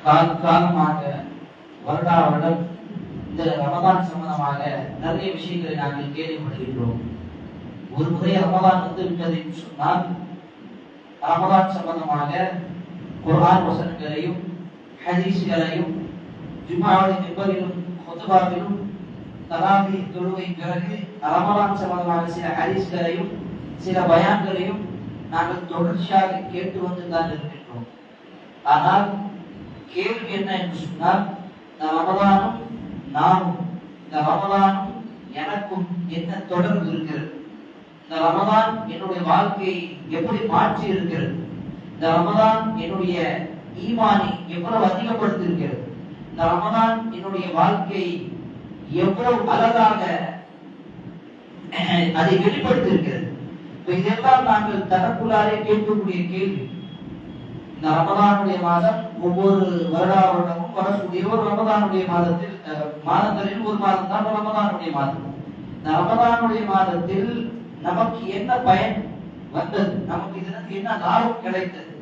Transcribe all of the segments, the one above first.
காலமாக வருடா வருடம் இந்த ரமதான் சம்பந்தமாக நிறைய விஷயங்களை நாங்கள் கேள்விப்படுகின்றோம். ஒரு முறை ரமதான் வந்து விட்டது என்று சொன்னால் ரமதான் சம்பந்தமாக குர்ஆன் வசனங்களையும் ஹதீஸ்களையும் ஜும்ஆவின் மிம்பரிலும் குத்பாவிலும் தராவீஹ் தொழுகை பிறகு ரமதான் சம்பந்தமாக சில ஹதீஸ்களையும் சில பயான்களையும் நாங்கள் தொடர்ச்சியாக கேட்டு வந்து தான் இருக்கின்றோம். ஆனால் கேள்வி என்ன என்று சொன்னால், இந்த ரமதானும் நானும், இந்த ரமதானும் எனக்கும் என்ன தொடர்பு இருக்கிறது? இந்த ரமதான் என்னுடைய வாழ்க்கையை எப்படி மாற்றி இருக்கிறது? இந்த ரமதான் என்னுடைய ஈமானை எவ்வளவு அதிகப்படுத்தி இருக்கிறது? இந்த ரமதான் என்னுடைய வாழ்க்கையை எவ்வளவு அழகாக அதை வெளிப்படுத்தி இருக்கிறது? இதெல்லாம் நாங்கள் தனக்குள்ளாரே கேட்கக்கூடிய கேள்வி. இந்த ரமதானுடைய மாதம் ஒவ்வொரு வருடமும் வரக்கூடிய ஒரு ரமதானுடைய மாதங்களில் ஒரு மாதம் தான் ரமதானுடைய மாதம். இந்த ரமதானுடைய மாதத்தில் நமக்கு என்ன பயன் வந்தது? நமக்கு இதற்கு என்ன லாபம் கிடைத்தது?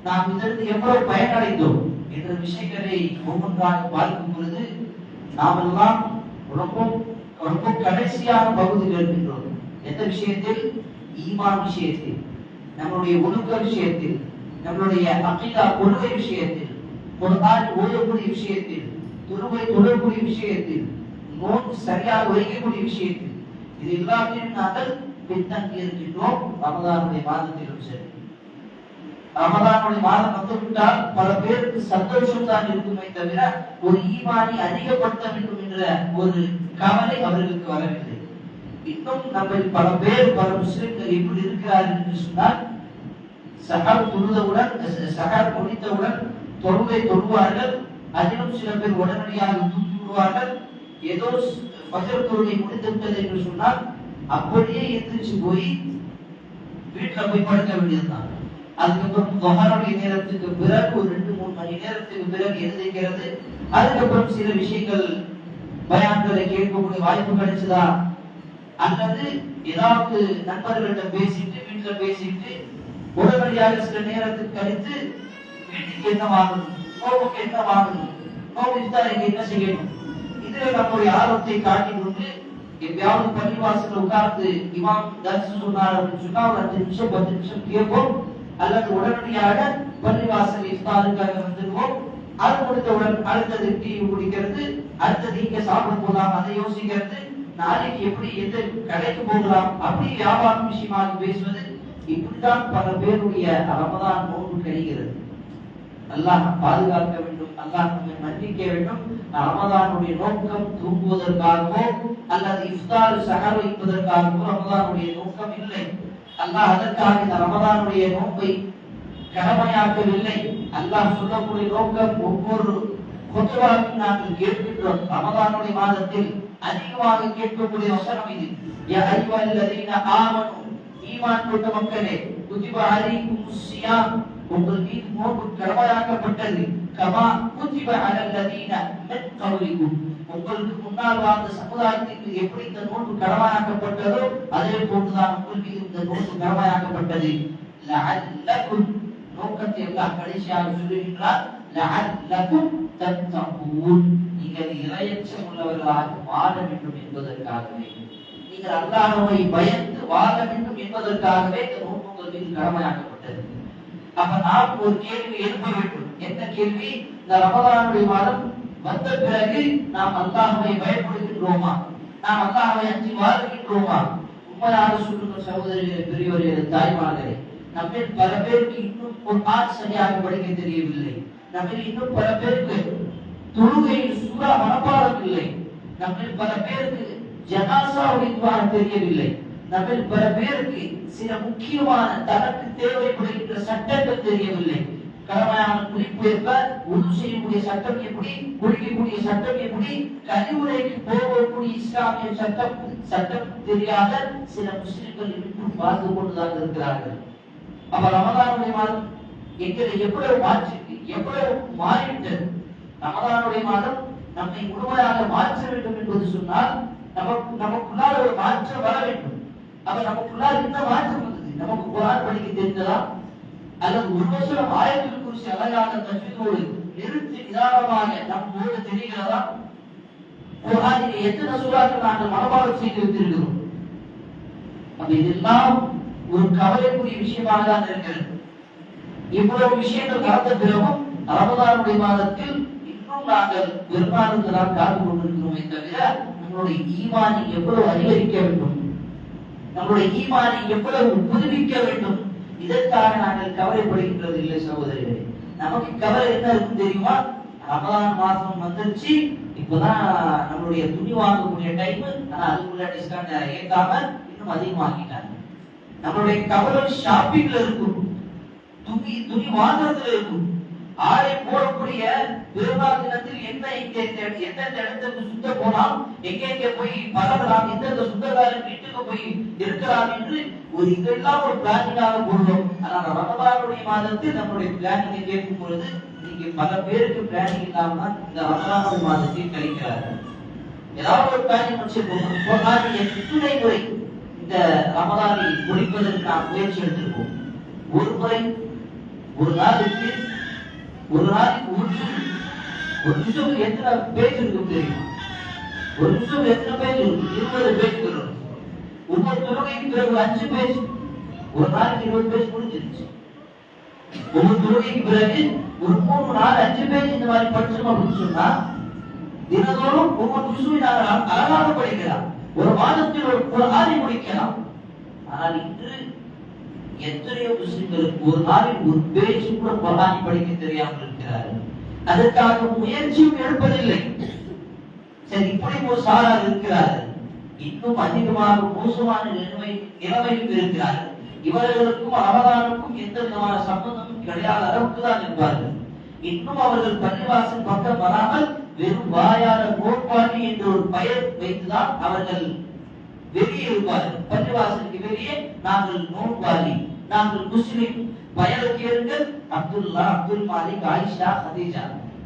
நாம் இதற்கு எவ்வளவு பயனடைந்தோம் என்ற விஷயங்களை ஒவ்வொன்றாக பார்க்கும் பொழுது நாம் எல்லாம் ரொம்ப ரொம்ப கடைசியான பகுதியில் இருக்கின்றோம். எந்த விஷயத்தில்? ஈமான் விஷயத்தில், நம்மளுடைய ஒழுக்க விஷயத்தில், நம்மளுடைய அகீதா கொள்கை விஷயத்தில், குர்ஆன் ஓதக்கூடிய விஷயத்தில், தொழக்கூடிய விஷயத்தில், நோன்பு சரியாக வைக்கக்கூடிய விஷயத்தில், இது எல்லாத்தையும் நாங்கள் பின்தங்கி இருக்கின்றோம். ரமதானுடைய மாதத்திலும் சரி, ரமதானுடைய மாதம் வந்துவிட்டால் பல பேருக்கு சந்தோஷம் தான் இருக்குமே தவிர ஒரு ஈமானை அதிகப்படுத்த வேண்டும் என்ற ஒரு கவலை அவர்களுக்கு வரவில்லை. இன்னும் நம்ம பல பேர், பல முஸ்லிம்கள் எப்படி இருக்கிறார்கள் என்று சொன்னால், சஹர் தொழுதவுடன், சஹர் முடித்தவுடன் தொழுகை தொழுவார்கள். அதிலும் சில பேர் உடனடியாக தூக்கி விடுவார்கள். ஏதோ ஃபஜர் தொழுகை முடிந்து விட்டது என்று சொன்னால் அப்படியே எந்திரிச்சு போய் வீட்டுல போய் படுக்க வேண்டியதுதான். அதுக்கப்புறம் துஹருடைய நேரத்துக்கு பிறகு ஒரு 2-3 மணி நேரத்துக்கு பிறகு எழுந்திருக்கிறது. அதுக்கப்புறம் சில விஷயங்கள் பயான்களை கேட்கக்கூடிய வாய்ப்பு கிடைச்சதா, அல்லது ஏதாவது நண்பர்களிடம் பேசிட்டு வீட்டுல பேசிட்டு உடனடியாக சில நேரத்துக்கு கழித்து வீட்டுக்கு என்ன வாங்கணும், நோவுக்கு என்ன வாங்கணும், நோவு இஃப்தாருக்கு என்ன செய்யணும், இதுல நம்முடைய ஆர்வத்தை காட்டிக் கொண்டு எப்பயாவது பள்ளிவாசல்ல உட்கார்ந்து இமாம் தர்ஸ் சொன்னார் அப்படின்னு சொன்னா ஒரு 5 நிமிஷம் 10 நிமிஷம் கேட்போம். அல்லது உடனடியாக பள்ளிவாசல் இஃப்தாருக்காக வந்துடுவோம். அது முடித்தவுடன் அடுத்தது டீ குடிக்கிறது, அடுத்தது இங்க சாப்பிட போகலாம் அதை யோசிக்கிறது, நாளைக்கு எப்படி எந்த கடைக்கு போகலாம் அப்படி வியாபாரம் விஷயமாக பேசுவது. இப்படித்தான் பல பேருடைய ரமதான் நோன்பு கழிகிறது. அல்லாஹ் பாதுகாக்க வேண்டும், அல்லாஹ் நம்மை மன்னிக்க வேண்டும். ரமதானுடைய நோக்கம் தூங்குவதற்காகவோ அல்லது இஃப்தார் சஹர் வைப்பதற்காகவோ ரமதானுடைய நோக்கம் இல்லை. அல்லாஹ் அதற்காக இந்த ரமதானுடைய நோன்பை கடமையாக்கவில்லை. அல்லாஹ் சொல்லக்கூடிய நோக்கம் ஒவ்வொரு குத்பாவையும் நாங்கள் கேட்கின்றோம். ரமதானுடைய மாதத்தில் அதிகமாக கேட்கக்கூடிய வசனம் இது. யா அய்யுஹல்லதீன ஆமனு, ஈமான் கொண்ட மக்களே, குதிப அலைக்குமுஸ் ஸியாம், உங்கள் மீது நோன்பு கடமையாக்கப்பட்டது. கமா குதிப அலல்லதீன மின் கப்லிக்கும், உங்களுக்கு முன்னால் வாழ்ந்த சமுதாயத்திற்கு எப்படி இந்த நோன்பு கடமையாக்கப்பட்டதோ அதே போன்றுதான் உங்கள் மீது இந்த நோன்பு கடமையாக்கப்பட்டது. லஅல்லக்கும், நோக்கத்தை எல்லாம் கடைசியாக சொல்லுகின்றார். லஅல்லக்கும் தத்தகூன், நீங்கள் இறையச்சம் உள்ளவர்களாக வாழ வேண்டும் என்பதற்காகவே, நீங்கள் அல்லாஹ்வை பயந்து வாழ வேண்டும் என்பதற்காகவே இந்த நோன்பு உங்கள் மீது கடமையாக்கப்பட்டது. அப்ப நாம் ஒரு கேள்வி எழுப்ப வேண்டும். என்ன கேள்வி? இந்த ரமதானுடைய மாதம் வந்த பிறகு நாம் அல்லாஹ்வை பயப்படுகின்றோமா? நாம் அல்லாஹ்வை அஞ்சி வாழ்கின்றோமா? உண்மையாக சொல்லுங்க சகோதரர்களே, பெரியவர்களே, தாய்மார்களே, நம்மில் பல பேருக்கு இன்னும் குர்ஆன் சரியாக படிக்க தெரியவில்லை. நம்மில் இன்னும் பல பேருக்கு தொழுகையில் சூரா மனப்பாடம் இல்லை. நம்மில் பல பேருக்கு ஜனாஸாவுடைய துஆ தெரியவில்லை. நம்மில் பல பேருக்கு சில முக்கியமான தனக்கு தேவைப்படுகின்ற சட்டங்கள் தெரியவில்லை. கடமையான குறிப்பேற்ப உது செய்யக்கூடிய சட்டம் எப்படி, குடிக்கக்கூடிய சட்டம் எப்படி, கழிவுறைக்கு போகக்கூடிய இஸ்லாமிய சட்டம் தெரியாத சில முஸ்லிம்கள் இன்னும் வாழ்ந்து கொண்டுதான் இருக்கிறார்கள். அப்ப ரமதானுடைய மாதம் எங்களை எவ்வளவு மாற்றிருக்கு, எவ்வளவு மாறிவிட்டது. ரமதானுடைய மாதம் நம்மை முழுமையாக மாற்ற வேண்டும் என்பது சொன்னால் நமக்குள்ளால் ஒரு மாற்றம் வர வேண்டும். அப்ப நமக்குள்ளால் என்ன மாற்றம் வந்தது? நமக்கு குர்ஆன் படிக்க தெரிந்ததா, அல்லது ஒரு வருஷம் ஆயத்துல் குர்சி அழகாக தஜ்வீதோடு நிறுத்தி நிதானமாக நம்மோடு தெரிகிறதா? குர்ஆனிலே எத்தனை சூறாக்கள் நாங்கள் மனப்பாடம் செய்து வைத்திருக்கிறோம்? அப்ப இதெல்லாம் ஒரு கவலைக்குரிய விஷயமாக தான் இருக்கிறது. இவ்வளவு விஷயங்கள் நடந்த பிறகும் ரமதானுடைய மாதத்தில் இன்னும் நாங்கள் பெருமாளுக்கு காத்துக் கொண்டிருக்கிறோமே தவிர நம்மளுடைய ஈமானை எவ்வளவு அதிகரிக்க வேண்டும், நம்மளுடைய ஈமானை எவ்வளவு புதுப்பிக்க வேண்டும், இதற்காக நாங்கள் கவலைப்படுகின்றது இல்லை சகோதரர்களே. நமக்கு கவலை என்ன இருக்கும் தெரியுமா? ரமதான் மாசம் வந்துருச்சு, இப்பதான் நம்மளுடைய துணி வாங்கக்கூடிய டைம், ஆனா அதுக்குள்ள டிஸ்கவுண்ட் ஏற்காம இன்னும் அதிகமாக்கிட்டாங்க. நம்மளுடைய கவலை ஷாப்பிங்ல இருக்கும், துணி வாங்குறதுல இருக்கும். ஆடை போடக்கூடிய பெருநாள் தினத்தில் எந்தெந்த இடத்துக்கு சுத்த போனால் எங்க போய் பரவலாம், எந்தெந்த சொந்தக்காரன் வீட்டுக்கு போய் இருக்கலாம் என்று ஒரு இதெல்லாம் ஒரு பிளானிங்காக போடுறோம். ஆனால் ரமதானுடைய மாதத்தில் நம்மளுடைய பிளானிங்கை கேட்கும் பொழுது இன்னைக்கு பல பேருக்கு பிளானிங் இல்லாம இந்த ரமதானுடைய மாதத்தில் கழிக்கிறார்கள். ஏதாவது ஒரு பிளானிங் வச்சிருக்கோம். எத்தனை முறை இந்த ரமதானை முடிப்பதற்கு நாம் முயற்சி எடுத்திருக்கோம்? ஒரு முறை, ஒரு நாளைக்கு ஒரு நிமிஷம் எத்தனை பேஜ் இருக்கும் தெரியுமா? ஒரு நிமிஷம் எத்தனை பேஜ் இருக்கும்? 20 பேஜ். ஒவ்வொரு தொழுகைக்கு பிறகு 5 பேஜ். ஒரு நாளைக்கு 20 பேஜ் முடிஞ்சிருச்சு. ஒவ்வொரு தொழுகைக்கு பிறகு ஒரு 3 4 5 பேஜ் இந்த மாதிரி படிச்சோம் அப்படின்னு சொன்னா தினந்தோறும் ஒவ்வொரு நிமிஷமும் நாங்கள் அழகாக படிக்கலாம். ஒரு மாதத்தில் ஒரு குர்ஆனை முடிக்கலாம். ஆனால் இன்று எத்தனையோ முஸ்லிம்களுக்கு ஒரு நாளில் ஒரு பேஜ் கூட குர்ஆனை படிக்க தெரியாமல் இருக்கிறார்கள். அதற்காக முயற்சியும் எடுப்பதில்லை. சரி, இப்படி ஒரு சாரார் இருக்கிறார்கள். இன்னும் அதிகமாக மோசமான நிலைமையில் இருக்கிறார்கள். இவர்களுக்கும் ரமதானுக்கும் எந்த விதமான சம்பந்தமும் கிடையாத அளவுக்கு தான் இருப்பார்கள். இன்னும் அவர்கள் பள்ளிவாசல் பக்கம் வராமல் வெறும் வாயார நோட்பாளி என்ற ஒரு பெயர் வைத்துதான் அவர்கள் வெளியே இருப்பார்கள். பள்ளிவாசலுக்கு வெளியே நாங்கள் நோட்பாளி, நாங்கள் முஸ்லிம், பெயர் கேளுங்கள் அப்துல்லா, அப்துல் மாலிக், ஆயிஷா, ஹதீஜா.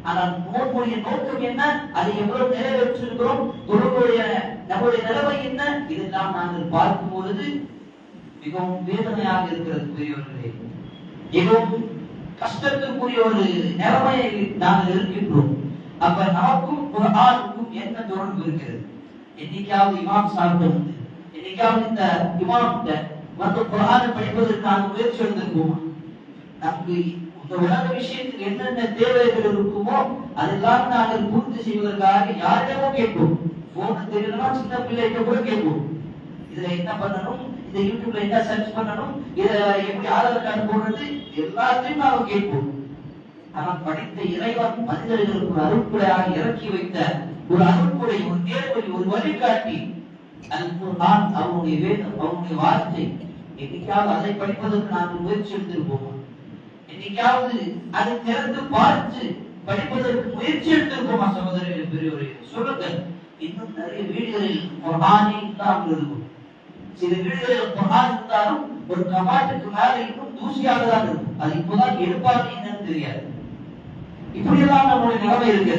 ஆனால் நோட்புடைய நோக்கம் என்ன, அதை எவ்வளவு நிறைவேற்றிருக்கிறோம், தொழுகையுடைய நம்முடைய நிலைமை என்ன, இதெல்லாம் நாங்கள் பார்க்கும் பொழுது மிகவும் வேதனையாக இருக்கிறது. பெரியவர்களே, மிகவும் கஷ்டத்துக்குரிய ஒரு நிலைமையை நாங்கள் இருக்கின்றோம். அப்ப நமக்கும் குர்ஆனுக்கும் என்ன தொடர்பு இருக்கிறது? என்னைக்காவது இமாம் சாப்பிட்டு வந்து என்னைக்காவது இந்த இமாம் வந்து குர்ஆனை படிப்பதற்கு நாங்கள் முயற்சி எடுத்திருக்கோமா? நமக்கு இந்த உலக விஷயத்தில் என்னென்ன தேவைகள் இருக்குமோ அதெல்லாம் நாங்கள் பூர்த்தி செய்வதற்காக யாரிடமோ கேட்போம். போன தெரியலன்னா சின்ன பிள்ளைகிட்ட கூட கேட்போம். இதுல என்ன பண்ணணும், இந்த யூடியூப்ல என்ன சர்ச் பண்ணணும், இத எப்படி ஆதார் கார்டு போடுறது, எல்லாத்தையும் நாம கேட்போம். ஆனால் படித்த இறைவன் மனிதர்களுக்கு ஒரு அருட்கொடையாக இறக்கி வைத்த ஒரு அருட்கொடை, ஒரு நேர்வழி, ஒரு வழிகாட்டி அல் குர்ஆன், அவனுடைய வேதம், அவனுடைய வார்த்தை. என்னைக்காவது அதை படிப்பதற்கு நாங்கள் முயற்சி எடுத்திருப்போமா? என்னைக்காவது அதை திறந்து பார்த்து படிப்பதற்கு முயற்சி எடுத்திருப்போமா? சகோதரர்களே, பெரியவர்களே, சொல்லுங்கள். இன்னும் நிறைய வீடுகளில் குர்ஆனே இல்லாமல் இருக்கும். சில வீடுகளில் குர்ஆன் இருந்தாலும் ஒரு கபாட்டுக்கு மேல இன்னும் தூசியாக தான் இருக்கும். அது இப்போதான் எடுப்பாங்க என்னன்னு தெரியாது. இப்படியெல்லாம் நம்மளுடைய நிலைமை இருக்கு.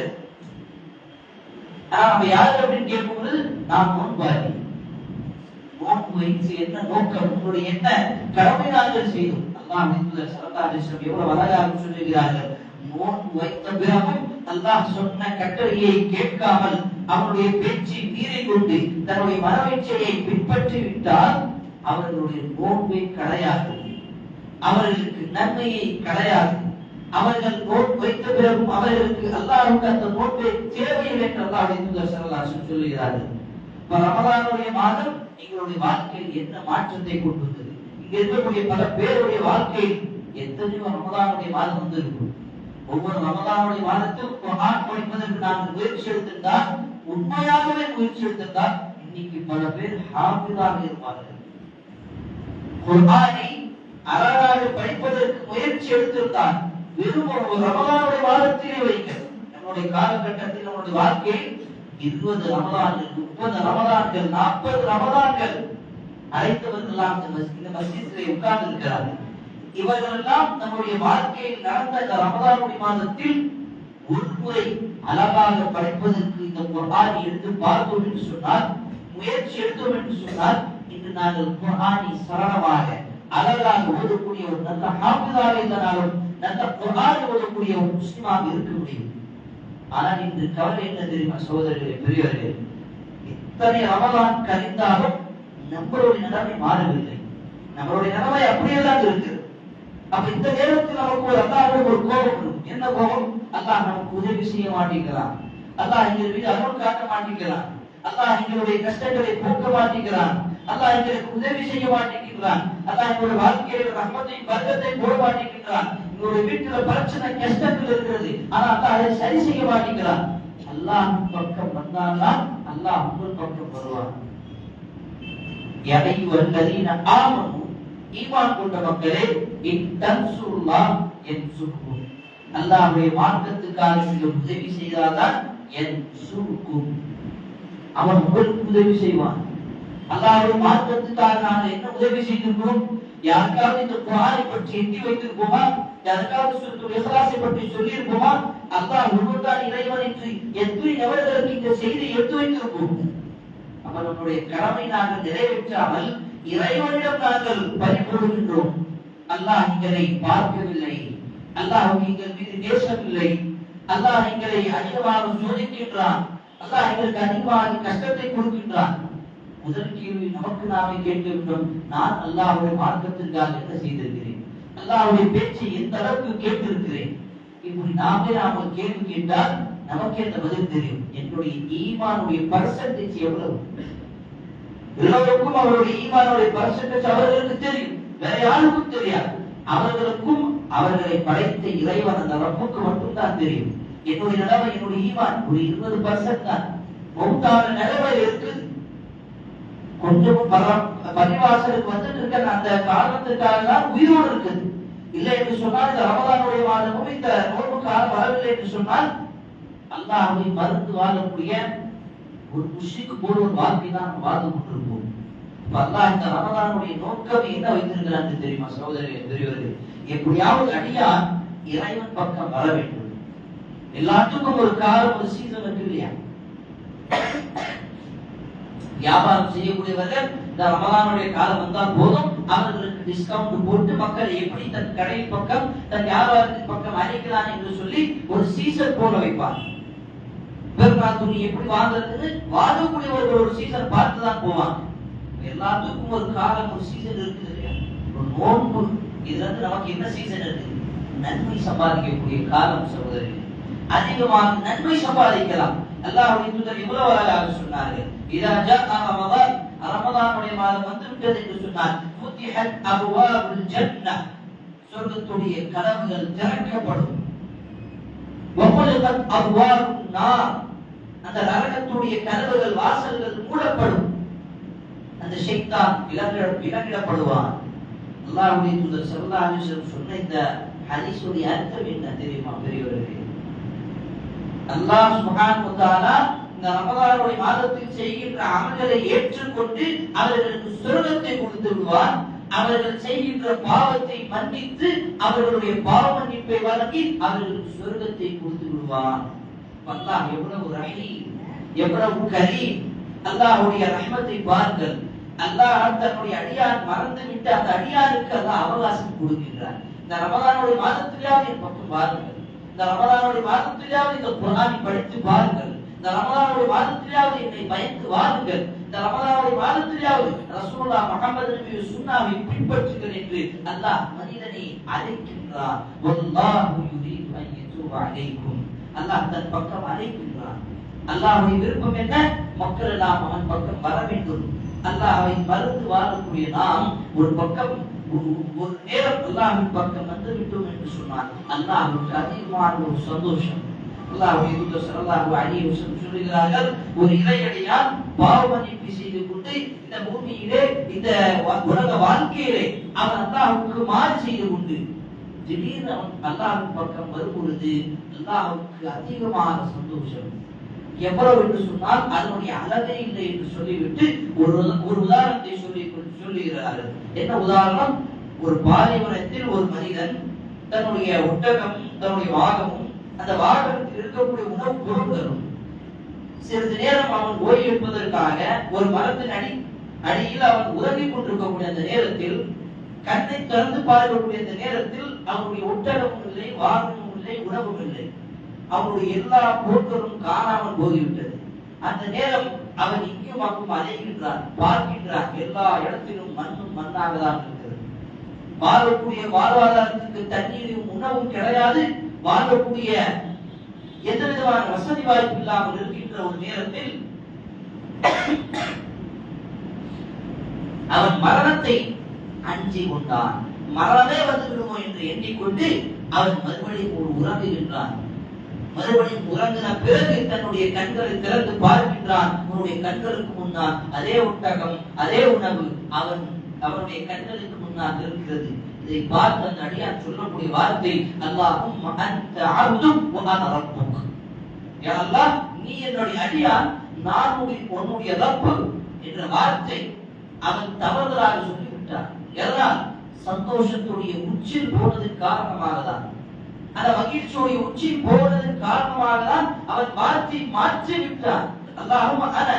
ஆனா நம்ம யாரு அப்படின்னு கேட்கும்போது நாம் நோன்பாளி. நோன்பு வைத்து என்ன நோக்கம், உங்களுடைய என்ன கடமை நாங்கள் செய்தோம்? அல்லாஹ் ஸல்லல்லாஹு அலைஹி வஸல்லம் எவ்வளவு அழகாக சொல்லுகிறார்கள். நோன்பு வைத்த பிறகும் அல்லாஹ் சொன்ன கட்டளையை கேட்காமல் அவருடைய பேச்சை மீறிக் கொண்டு தன்னுடைய மனவீச்சையை பின்பற்றி விட்டால் அவர்களுடைய நோன்பை கிடையாது, அவர்களுக்கு நன்மையை கிடையாது. அவர்கள் நோன்பு வைத்த பிறகும் அவர்களுக்கு அல்லாஹ்வுக்கு அந்த நோன்பை தேவையில்லை என்று அல்லாஹ் ஸல்லல்லாஹு அலைஹி வஸல்லம் சொல்லுகிறார்கள். ரமலானுடைய மாதம் எங்களுடைய வாழ்க்கையில் என்ன மாற்றத்தை கொண்டு வந்தது? இங்க இருக்கக்கூடிய பல பேருடைய வாழ்க்கையில் எத்தனையோ ரமலானுடைய மாதம் வந்து இருக்கும். ஒவ்வொரு ரமலானுடைய மாதத்தில் குர்ஆன் படிப்பதற்கு நாங்கள் முயற்சி எடுத்திருந்தால், உண்மையாகவே முயற்சி எடுத்திருந்தால் இன்னைக்கு பல பேர் ஹாஃபிஸாக இருப்பார்கள். குர்ஆனை அழகாக படிப்பதற்கு முயற்சி எடுத்திருந்தால் வெறும் ஒரு ரமலானுடைய மாதத்திலே வைக்க நம்முடைய காலகட்டத்தில் நம்முடைய வாழ்க்கையில் 20 ரமலான்கள், 30 ரமலான்கள், 40 ரமலான்கள் அழைத்தவர்களெல்லாம் இந்த மஸ்ஜிதிலே உட்கார்ந்து இருக்கிறார்கள். இவர்கள் எல்லாம் நம்முடைய வாழ்க்கையில் நடந்த இந்த ரமலானுடைய மாதத்தில் ஒரு முறை அழகாக படிப்பதற்கு இந்த குர்ஆனை எடுத்து பார்த்தோம் என்று சொன்னால், முயற்சி எடுத்தோம் என்று சொன்னால், இன்று நாங்கள் குர்ஆனை சரளமாக அழகாக ஓதக்கூடிய ஒரு நல்ல ஹாஃபிஸாக இருந்தாலும் நல்ல குர்ஆனை ஓதக்கூடிய ஒரு முஸ்லிமாக இருக்க முடியும். ஆனால் இன்று கவலை என்ன தெரியுமா சகோதரர்களே, பெரியவர்களே, இத்தனை ரமலான் கழிந்தாலும் நம்மளுடைய நிலைமை மாறவில்லை. நம்மளுடைய நிலைமை அப்படியே தான் இருக்கு. அப்ப இந்த நேரத்தில் நமக்கு ஒரு அல்லாஹ்வுக்கு ஒரு கோபம் வரும். என்ன கோபம்? அல்லாஹ் நமக்கு உதவி செய்ய மாட்டேங்கிறான், அல்லாஹ் எங்கள் மீது அருள் காட்ட மாட்டேங்கிறான், அல்லாஹ் எங்களுடைய கஷ்டங்களை போக்க மாட்டேங்கிறான், அல்லாஹ் எங்களுக்கு உதவி செய்ய மாட்டேங்கிறான், அல்லாஹ் எங்களுடைய வாழ்க்கையில ரஹ்மத்தை பரக்கத்தை போட மாட்டேங்கிறான், எங்களுடைய வீட்டுல பிரச்சனை கஷ்டங்கள் இருக்கிறது, ஆனா அல்லாஹ் அதை சரி செய்ய மாட்டேங்கிறான். அல்லாஹ் பக்கம் வந்தால்தான் அல்லாஹ் உங்கள் பக்கம் வருவான். யஅய்யுஹல்லதீன ஆமனு, ஈமான் கொண்ட மக்களே, இன்தன்சுருல்லாஹ் யன்சுருக்கும், அல்லாஹ்வுடைய மார்க்கத்துக்காக நீங்கள் உதவி செய்தால்தான் யன்சுருக்கும், அவன் உங்களுக்கு உதவி செய்வான். அல்லாஹ்வுடைய மார்க்கத்துக்காக நாங்கள் என்ன உதவி செய்திருக்கிறோம்? யாருக்காவது இந்த குர்ஆனை பற்றி எட்டி வைத்திருப்போமா? யாருக்காவது சூரத்துல் இக்லாஸை பற்றி சொல்லி இருப்போமா? அல்லாஹ் ஒருவன்தான் இறைவன் என்று எத்தனை நபர்களுக்கு இந்த செய்தி எடுத்து வைத்திருப்போம். அப்ப நம்முடைய கடமை நாங்கள் நிறைவேற்றாமல் இறைவனிடம் நாங்கள் பறிபோடுகின்றோம். அல்லாஹ் எங்களை பார்க்கவில்லை, அல்லாஹ் எங்கள் மீது நேசமில்லை, அல்லாஹ் எங்களை அதிகமாக சோதிக்கின்றான், அல்லாஹ் எங்களுக்கு அதிகமாக கஷ்டத்தை கொடுக்கின்றான். முதல் கேள்வி நமக்கு நாமே கேட்க வேண்டும், நான் அல்லாஹ்வுடைய மார்க்கத்திற்காக என்ன செய்திருக்கிறேன், அல்லாஹ்வுடைய பேச்சை எந்த அளவுக்கு கேட்டிருக்கிறேன்? இப்படி நாம கேள்வி கேட்டால் நமக்கு என்ன பதில் தெரியும்? என்னுடைய ஈமானுடைய பர்சன்டேஜ் எவ்வளவு? எல்லோருக்கும் அவருடைய ஈமானுடைய பர்சன்டேஜ் அவர்களுக்கு தெரியும், வேற யாருக்கும் தெரியாது. அவர்களுக்கும் அவர்களை படைத்த இறைவன் அந்த ரப்புக்கு மட்டும்தான் தெரியும். என்னுடைய நிலைமை, என்னுடைய ஈமான் ஒரு 20% தான். மௌத்தான நிலைமை இருக்குது. கொஞ்சம் பள்ளிவாசலுக்கு வந்துட்டு இருக்க அந்த காரணத்துக்காக தான் உயிரோடு இருக்குது. இல்லை என்று சொன்னால் இந்த ரமலானுடைய மாதமும் இந்த நோன்பு காலம் வரவில்லை என்று சொன்னால் அல்லாஹ்வை மறந்து வாழக்கூடிய ஒரு முஷ்ரிக்கு போல ஒரு வாழ்க்கை தான் வாழ்ந்து கொண்டிருப்போம். அல்லாஹ் இந்த ரமலானுடைய நோக்கம் என்ன வைத்திருக்கிறான்னு தெரியுமா சகோதரர்களே, பெரியவர்களே? எப்படியாவது அடியான் இறைவன் பக்கம் வர வேண்டும். எல்லாத்துக்கும் ஒரு காலம், ஒரு சீசன் இருக்கு இல்லையா? வியாபாரம் செய்யக்கூடியவர்கள் இந்த ரமலானுடைய காலம் வந்தால் போதும் அவர்களுக்கு டிஸ்கவுண்ட் போட்டு மக்களை எப்படி தன் கடை பக்கம் தன் வியாபாரத்தின் பக்கம் அழைக்கிறான் என்று சொல்லி ஒரு சீசன் போட வைப்பார். பெருமாள் துணி எப்படி வாங்குறது வாங்கக்கூடியவர்கள் ஒரு சீசன் பார்த்துதான் போவாங்க. எல்லாத்துக்கும் ஒரு காலம், ஒரு சீசன் இருக்குது இல்லையா? ஒரு நோன்பு, இதுல இருந்து நமக்கு என்ன சீசன் இருக்கு? நன்மை சம்பாதிக்கக்கூடிய காலம் சகோதரர்களே. அதிகமாக நன்மை சம்பாதிக்கலாம். அல்லாஹ்வுடைய தூதர் இவ்வளவு அழகாக சொன்னார்கள், இதா ஜாஅ ரமதான், ரமதானுடைய மாதம் வந்துவிட்டது என்று சொன்னார், ஃபுத்திஹத் அப்வாபுல் ஜன்னah, சொர்க்கத்துடைய கதவுகள் திறக்கப்படும். வஃபலகத் அப்வாபுன் நார், அந்த நரகத்துடைய கதவுகள் வாசல்கள் மூடப்படும். அந்த ஷைத்தான் விலங்கிடப்படுவான். அல்லாஹ்வுடைய தூதர் ஸல்லல்லாஹு அலைஹி வஸல்லம் சொன்ன இந்த ஹதீஸுடைய அர்த்தம் என்ன தெரியுமா பெரியவர்களே? அல்லாஹ் சுப்ஹானஹு வ தஆலா இந்த ரமலானுடைய மாதத்தில் செய்கின்ற அமல்களை ஏற்றுக்கொண்டு அவர்களுக்கு சொர்க்கத்தை கொடுத்து விடுவார். அவர்கள் செய்கின்ற பாவத்தை மன்னித்து அவர்களுடைய பாவ மன்னிப்பை வழங்கி அவர்களுக்கு சொர்க்கத்தை கொடுத்து விடுவார். அல்லாஹ் எவ்வளவு ரஹீம், எவ்வளவு கரீம்! அல்லாஹ்வுடைய ரஹ்மத்தை பாருங்கள். அல்லாஹ் தன்னுடைய அடியான் மறந்து விட்டு அந்த அடியானுக்கு அல்லாஹ் அவகாசம் கொடுக்கின்றார். இந்த ரமலானுடைய மாதத்திலேயாவது என் பக்கம் பாருங்கள், இந்த ரமலானுடைய மாதத்திலேயாவது இந்த குர்ஆனை படித்து பாருங்கள், இந்த ரமலானுடைய மாதத்திலேயாவது என்னை பயந்து வாருங்கள், இந்த ரமலானுடைய மாதத்திலேயாவது ரசூலுல்லாஹ் முஹம்மது நபியுடைய சுன்னாவை பின்பற்றுங்கள் என்று அல்லாஹ் மனிதனை அழைக்கின்றார். வல்லாஹு யுரீது அன் யதூப அலைக்கும், அல்லாஹ் தன் பக்கம் அழைக்கின்றான். அல்லாஹ்வுடைய விருப்பம் என்ன? மக்கள் எல்லாம் அவன் பக்கம் வர வேண்டும். அல்லாஹ்வை மறந்து வாழக்கூடிய நாம் ஒரு பக்கம் ஒரு நேரம் அல்லாஹ்வின் பக்கம் வந்து விட்டோம் என்று சொன்னார் அல்லாஹ்வுக்கு அதிகமான ஒரு சந்தோஷம். அல்லாஹ்வுடைய தூதர் ஸல்லல்லாஹு அலைஹி வஸல்லம் சொல்கிறார்கள், ஒரு இறையடியான் பாவ மன்னிப்பு செய்து கொண்டு இந்த பூமியிலே இந்த உலக வாழ்க்கையிலே அவன் அல்லாஹ்வுக்கு மாறு செய்து கொண்டு திடீர்னு அவன் அல்லாஹ்வின் பக்கம் வரும் பொழுது அல்லாஹ்வுக்கு அதிகமான சந்தோஷம். எவ்வளவு என்று சொன்னால் அதனுடைய அளவே இல்லை என்று சொல்லிவிட்டு ஒரு உதாரணத்தை சொல்லுகிறார்கள். என்ன உதாரணம்? ஒரு பாலைவனத்தில் ஒரு மனிதன் தன்னுடைய ஒட்டகம், தன்னுடைய வாகமும், அந்த வாகனத்தில் இருக்கக்கூடிய உணவுப் பொருட்களும் சிறிது நேரம் அவன் ஓய்வு எடுப்பதற்காக ஒரு மரத்தின் அடியில் அவன் உறங்கிக் கொண்டிருக்கக்கூடிய அந்த நேரத்தில், கண்ணை திறந்து பார்க்கக்கூடிய அந்த நேரத்தில் அவனுடைய ஒட்டகமும் இல்லை, வாகனமும் இல்லை, உணவும் இல்லை. அவனுடைய எல்லா பொருட்களும் காணாமல் போய்விட்டது. அந்த நேரம் அவன் இங்கும் அங்கும் அலைகின்றான், பார்க்கின்றான். எல்லா இடத்திலும் மண்ணும் மண்ணாக தான் இருக்கிறது. வாழக்கூடிய வாழ்வாதாரத்துக்கு தண்ணீரும் உணவும் கிடையாது. வாழக்கூடிய எந்த விதமான வசதி வாய்ப்பு இல்லாமல் இருக்கின்ற ஒரு நேரத்தில் அவன் மரணத்தை அஞ்சி கொண்டான். மரணமே வந்து விடுமோ என்று எண்ணிக்கொண்டு அவன் மறுபடியும் ஒரு உறங்குகின்றான். மறுபடியும் உறங்கின பிறகு தன்னுடைய கண்களை திறந்து பார்க்கின்றான். அவனுடைய கண்களுக்கு முன்னால் அதே ஒட்டகம், அதே உணவு அவனுடைய கண்களுக்கு முன்னால் இருக்கிறது. இதை பார்த்து அந்த அடியான் சொல்லக்கூடிய வார்த்தை, அல்லாஹும்ம அன்த அப்துக் வ அன ரப்புக். யா அல்லாஹ், நீ என்னுடைய அடியான், நான் உன்னுடைய ரப்பு என்ற வார்த்தை அவன் தவறுதலாக சொல்லிவிட்டான். எதனால்? சந்தோஷத்துடைய உச்சில் போனதன் காரணமாக தான், அந்த மகிழ்ச்சியுடைய உச்சில் போனதன் காரணமாக தான் அவன் வார்த்தை மாற்றி விட்டான். அல்லாஹும்ம அன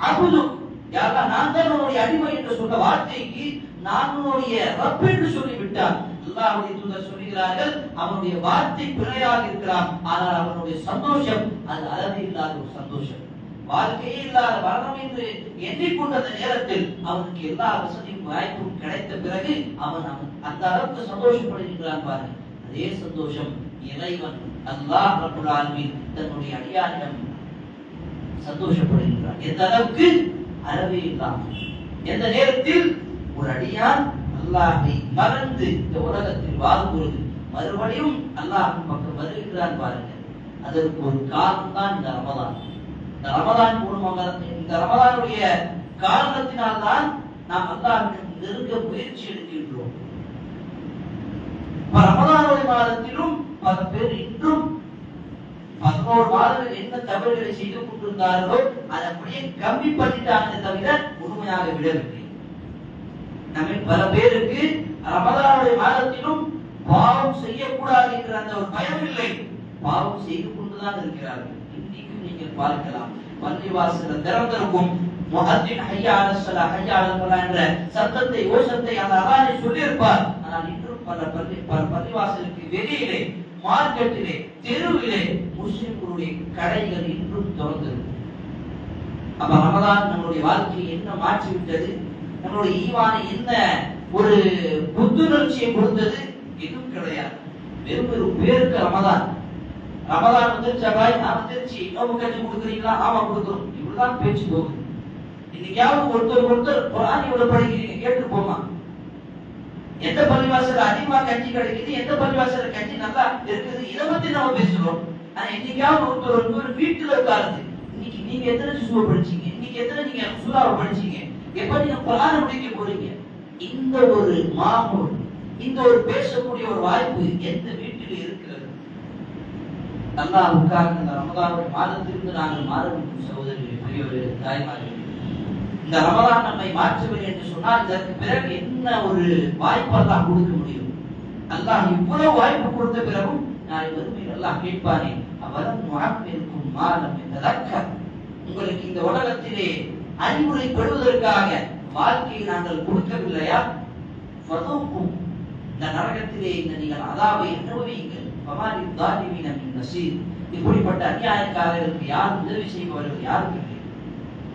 அப்துக், யா அல்லாஹ், நான் தான் உன்னுடைய அடிமை என்று சொன்ன வார்த்தைக்கு நான் உன்னுடைய ரப் என்று சொல்லிவிட்டான். அல்லாஹ்வுடைய தூதர் சொல்கிறார்கள், அவனுடைய வார்த்தை பிழையாக இருக்கலாம், ஆனால் அவனுடைய சந்தோஷம் அது அளவு இல்லாத ஒரு சந்தோஷம். வாழ்க்கையே இல்லாத மரணம் என்று எண்ணிக்கொண்ட அந்த நேரத்தில் அவனுக்கு எல்லா வசதியும் வாய்ப்பும் கிடைத்த பிறகு அவன் அந்த அளவுக்கு சந்தோஷப்படுகின்றான். பாருங்க, அதே சந்தோஷம் இறைவன் அல்லாஹ் ரப்புல் ஆலமீன் தன்னுடைய அடியாரிடம் சந்தோஷப்படுகின்றான். எந்த அளவுக்கு? அளவே இல்லாமல். எந்த நேரத்தில் ஒரு அடியான் அல்லாஹை மறந்து இந்த உலகத்தில் வாழும் பொழுது மறுபடியும் அல்லாஹின் பக்கம் வருகின்றான். பாருங்க, அதற்கு ஒரு காரணம் தான் இந்த ரமதான். இந்த ரமதான் மூலமாக, இந்த ரமதானுடைய காரணத்தினால் தான் நாம் அல்லாஹ்விடம் நெருங்க முயற்சி எடுக்கின்றோம். ரமதானுடைய மாதத்திலும் பல பேர் இன்றும் 11 மாதங்கள் என்ன தவறுகளை செய்து கொண்டிருந்தார்களோ அதை அப்படியே கம்மி பண்ணிட்டாங்க தவிர முழுமையாக விடவில்லை. நம்ம பல பேருக்கு ரமதானுடைய மாதத்திலும் பாவம் செய்யக்கூடாது என்ற அந்த ஒரு பயம் இல்லை, பாவம் செய்து கொண்டுதான் இருக்கிறார்கள். இன்னைக்கும் நீங்கள் பார்க்கலாம், பள்ளிவாசல் திறந்திருக்கும், முஹத்தின் ஹய்யா அலஸ் ஸலாஹ் ஹய்யா அலல் ஃபலாஹ் என்ற சத்தத்தை ஓசத்தை அந்த அதானை சொல்லியிருப்பார். ஆனால் இன்றும் பல பள்ளிவாசலுக்கு வெளியிலே, மார்க்கெட்டிலே, தெருவிலே முஸ்லிம்களுடைய கடைகள் இன்றும் திறந்திருக்கும். அப்ப ரமதான் நம்முடைய வாழ்க்கையை என்ன மாற்றிவிட்டது, நம்முடைய ஈமானை என்ன ஒரு புத்துணர்ச்சியை கொடுத்தது? எதுவும் கிடையாது. வெறும் பேருக்கு ரமதான் வந்துருச்சா பாய், வந்துருச்சு, நோம்பு கட்டி கொடுக்குறீங்களா? ஆமா கொடுக்குறோம். இப்படிதான் பேச்சு போகுது. இன்னைக்காவது ஒருத்தர் குர்ஆன் இவ்வளவு படிக்கிறீங்க, கேட்டு போமா? எந்த பள்ளிவாசல் அதிகமா கஞ்சி கிடைக்குது, எந்த பள்ளிவாசல் கஞ்சி நல்லா இருக்குது, இதை பத்தி நம்ம பேசுறோம். ஆனா இன்னைக்காவது ஒருத்தர் வீட்டுல உட்கார்ந்து, இன்னைக்கு நீங்க எத்தனை ஜுஸுவ படிச்சீங்க, இன்னைக்கு எத்தனை நீங்க சூறாவை படிச்சீங்க, எப்ப நீங்க குர்ஆனை படிக்க போறீங்க? இந்த ஒரு மாமூல், இந்த ஒரு பேசக்கூடிய ஒரு வாய்ப்பு எந்த வீட்டில் இருக்கிறது? அல்லாஹ்வுக்காக இந்த ரமதானுடைய மாதத்திலிருந்து நாங்கள் மாற வேண்டும். சகோதரர்களே, பெரியவர்களே, தாய்மார்களே, இந்த ரமதான் நம்மை மாற்றவில்லை என்று சொன்னால் இதற்கு பிறகு என்ன ஒரு வாய்ப்பு அல்லாஹ் கொடுக்க முடியும்? அல்லாஹ் இவ்வளவு வாய்ப்பு கொடுத்த பிறகும் நாளை மறுமையில் அல்லாஹ் கேட்பானே, அவலம் நுஅம்மிருக்கும் மா லம் யதக்கர், உங்களுக்கு இந்த உலகத்திலே அறிவுரை பெறுவதற்காக வாழ்க்கையை நாங்கள் கொடுக்கவில்லையா? ஃபதூக்கும், இந்த நரகத்திலே இந்த நீங்கள் அதாவை அனுபவியுங்கள். ஃபமாலி ஸாலிமீன மின் நஸீர், இப்படிப்பட்ட அநியாயக்காரர்களுக்கு யார் உதவி செய்பவர்கள் யாரும் இல்லை.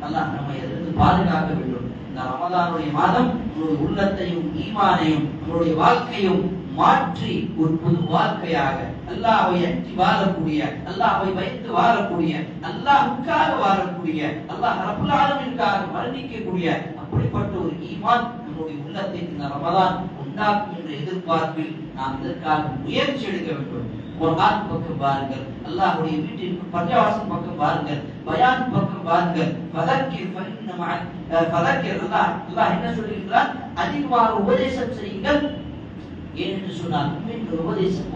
அல்லாஹ் நம்மை அதிலிருந்து பாதுகாக்க வேண்டும். இந்த ரமதானுடைய மாதம் நம்முடைய உள்ளத்தையும் ஈமானையும் நம்முடைய வாழ்க்கையும் மாற்றி ஒரு புது வாழ்க்கையாக, அல்லாஹ்வை அஞ்சி வாழக்கூடிய, அல்லாஹ்வை பயந்து வாழக்கூடிய, அல்லாஹ்வுக்காக வாழக்கூடிய, அல்லாஹ் ரப்புல் ஆலமீனுக்காக மரணிக்கக்கூடிய அப்படிப்பட்ட ஒரு ஈமான் நம்முடைய உள்ளத்தை இந்த ரமதான் உண்டாக்கும் என்ற எதிர்பார்ப்பில் நாம் இதற்காக முயற்சி எடுக்க வேண்டும். குர்ஆன் பக்கம் பாருங்கள், அல்லாஹ்வுடைய வீட்டிற்கு பள்ளிவாசல் பக்கம் பாருங்கள், பயான் பக்கம் பாருங்கள். ஃபதக்கிர் ஃபஇன்ன ஃபதக்கிர், அல்லாஹ் என்ன சொல்கிறார்? அதிகமாக உபதேசம் செய்யுங்கள். ஏனென்று சொன்னால் முஃமின்கள்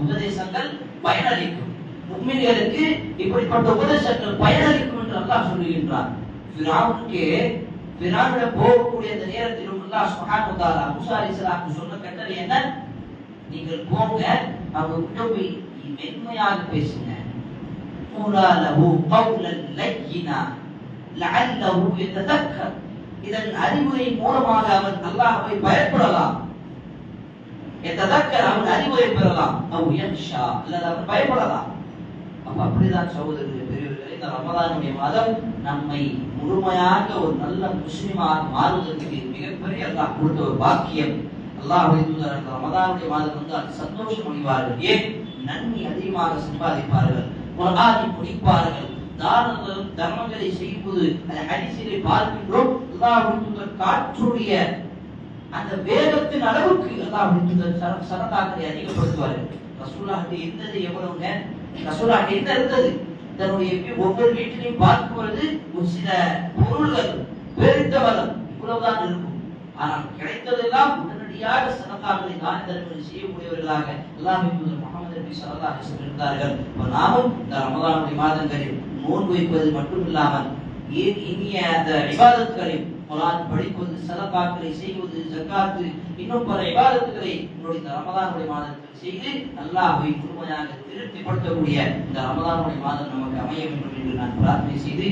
உபதேசங்கள் பயனளிக்கும். முஃமின்களுக்கு இப்படிப்பட்ட உபதேசங்கள் பயனளிக்கும் என்று அல்லாஹ் சொல்லுகின்றார். ஃபிரௌனிடம் போகக்கூடிய அந்த நேரத்திலும் அல்லாஹ் சுப்ஹானஹு வ தஆலா மூஸா அலைஹிஸ்ஸலாமுக்கு சொன்ன கட்டளை என்ன? நீங்கள் போங்க, அவங்க கிட்ட போய் மென்மையாக பேசுங்க. கூலா லஹு கௌலன் லய்யினா லஅல்லஹு யததக்கர், இதன் அறிவுரை மூலமாக அவன் அல்லாஹ்வை பயப்படலாம். யததக்கர், அவன் அறிவுரை பெறலாம். அவ் யக்ஷா, அல்லது அவன் பயப்படலாம். அப்ப அப்படிதான் சகோதரர்களே, பெரியவர்களே, இந்த ரமதானுடைய மாதம் நம்மை முழுமையாக ஒரு நல்ல முஸ்லிமாக மாறுவதற்கு மிகப்பெரிய அல்லாஹ் கொடுத்த ஒரு பாக்கியம். அல்லாஹ்வுடைய தூதர் அந்த ரமதானுடைய மாதம் வந்து அது சந்தோஷம் அடைவார்கள். ஏன்? நன்மை அதிகமாக சம்பாதிப்பார்கள், குர்ஆனை படிப்பார்கள், தர்மங்களை செய்வது. ஹதீஸிலே பார்க்கின்றோம், அல்லாஹ்வுடைய தூதர் காற்றுடைய அந்த வேகத்தின் அளவுக்கு அல்லாஹ்வுடைய தூதர் சதகாக்களை அதிகப்படுத்துவார்கள். ரசூலுல்லாஹ் இருந்தது எவ்வளவுங்க? ரசூலுல்லாஹ் என்ன இருந்தது? தன்னுடைய ஒவ்வொரு வீட்டிலையும் பார்க்கும் பொழுது ஒரு சில பொருள்கள் பேரித்த வளம் இவ்வளவுதான் இருக்கும். ஆனால் கிடைத்ததெல்லாம் உடனடியாக சதகாக்களை தான தர்மங்களை செய்யக்கூடியவர்களாக அல்லாஹ்வின் தூதர் முஹம்மது நபி ஸல்லல்லாஹு அலைஹி வஸல்லம் இருந்தார்கள். நாமும் இந்த ரமதானுடைய மாதங்களில் நோன்பு வைப்பது மட்டுமில்லாமல் இனிய அந்த இபாதத்துகளில் குர்ஆன் படிப்பது, சதகாக்களை செய்வது, ஜகாத், இன்னும் பல இபாதத்துகளை நம்முடைய இந்த ரமதானுடைய மாதத்தில் செய்து அல்லாஹ்வை முழுமையாக திருப்திப்படுத்தக்கூடிய இந்த ரமதானுடைய மாதம் நமக்கு அமைய வேண்டும் என்று நான் பிரார்த்தனை செய்து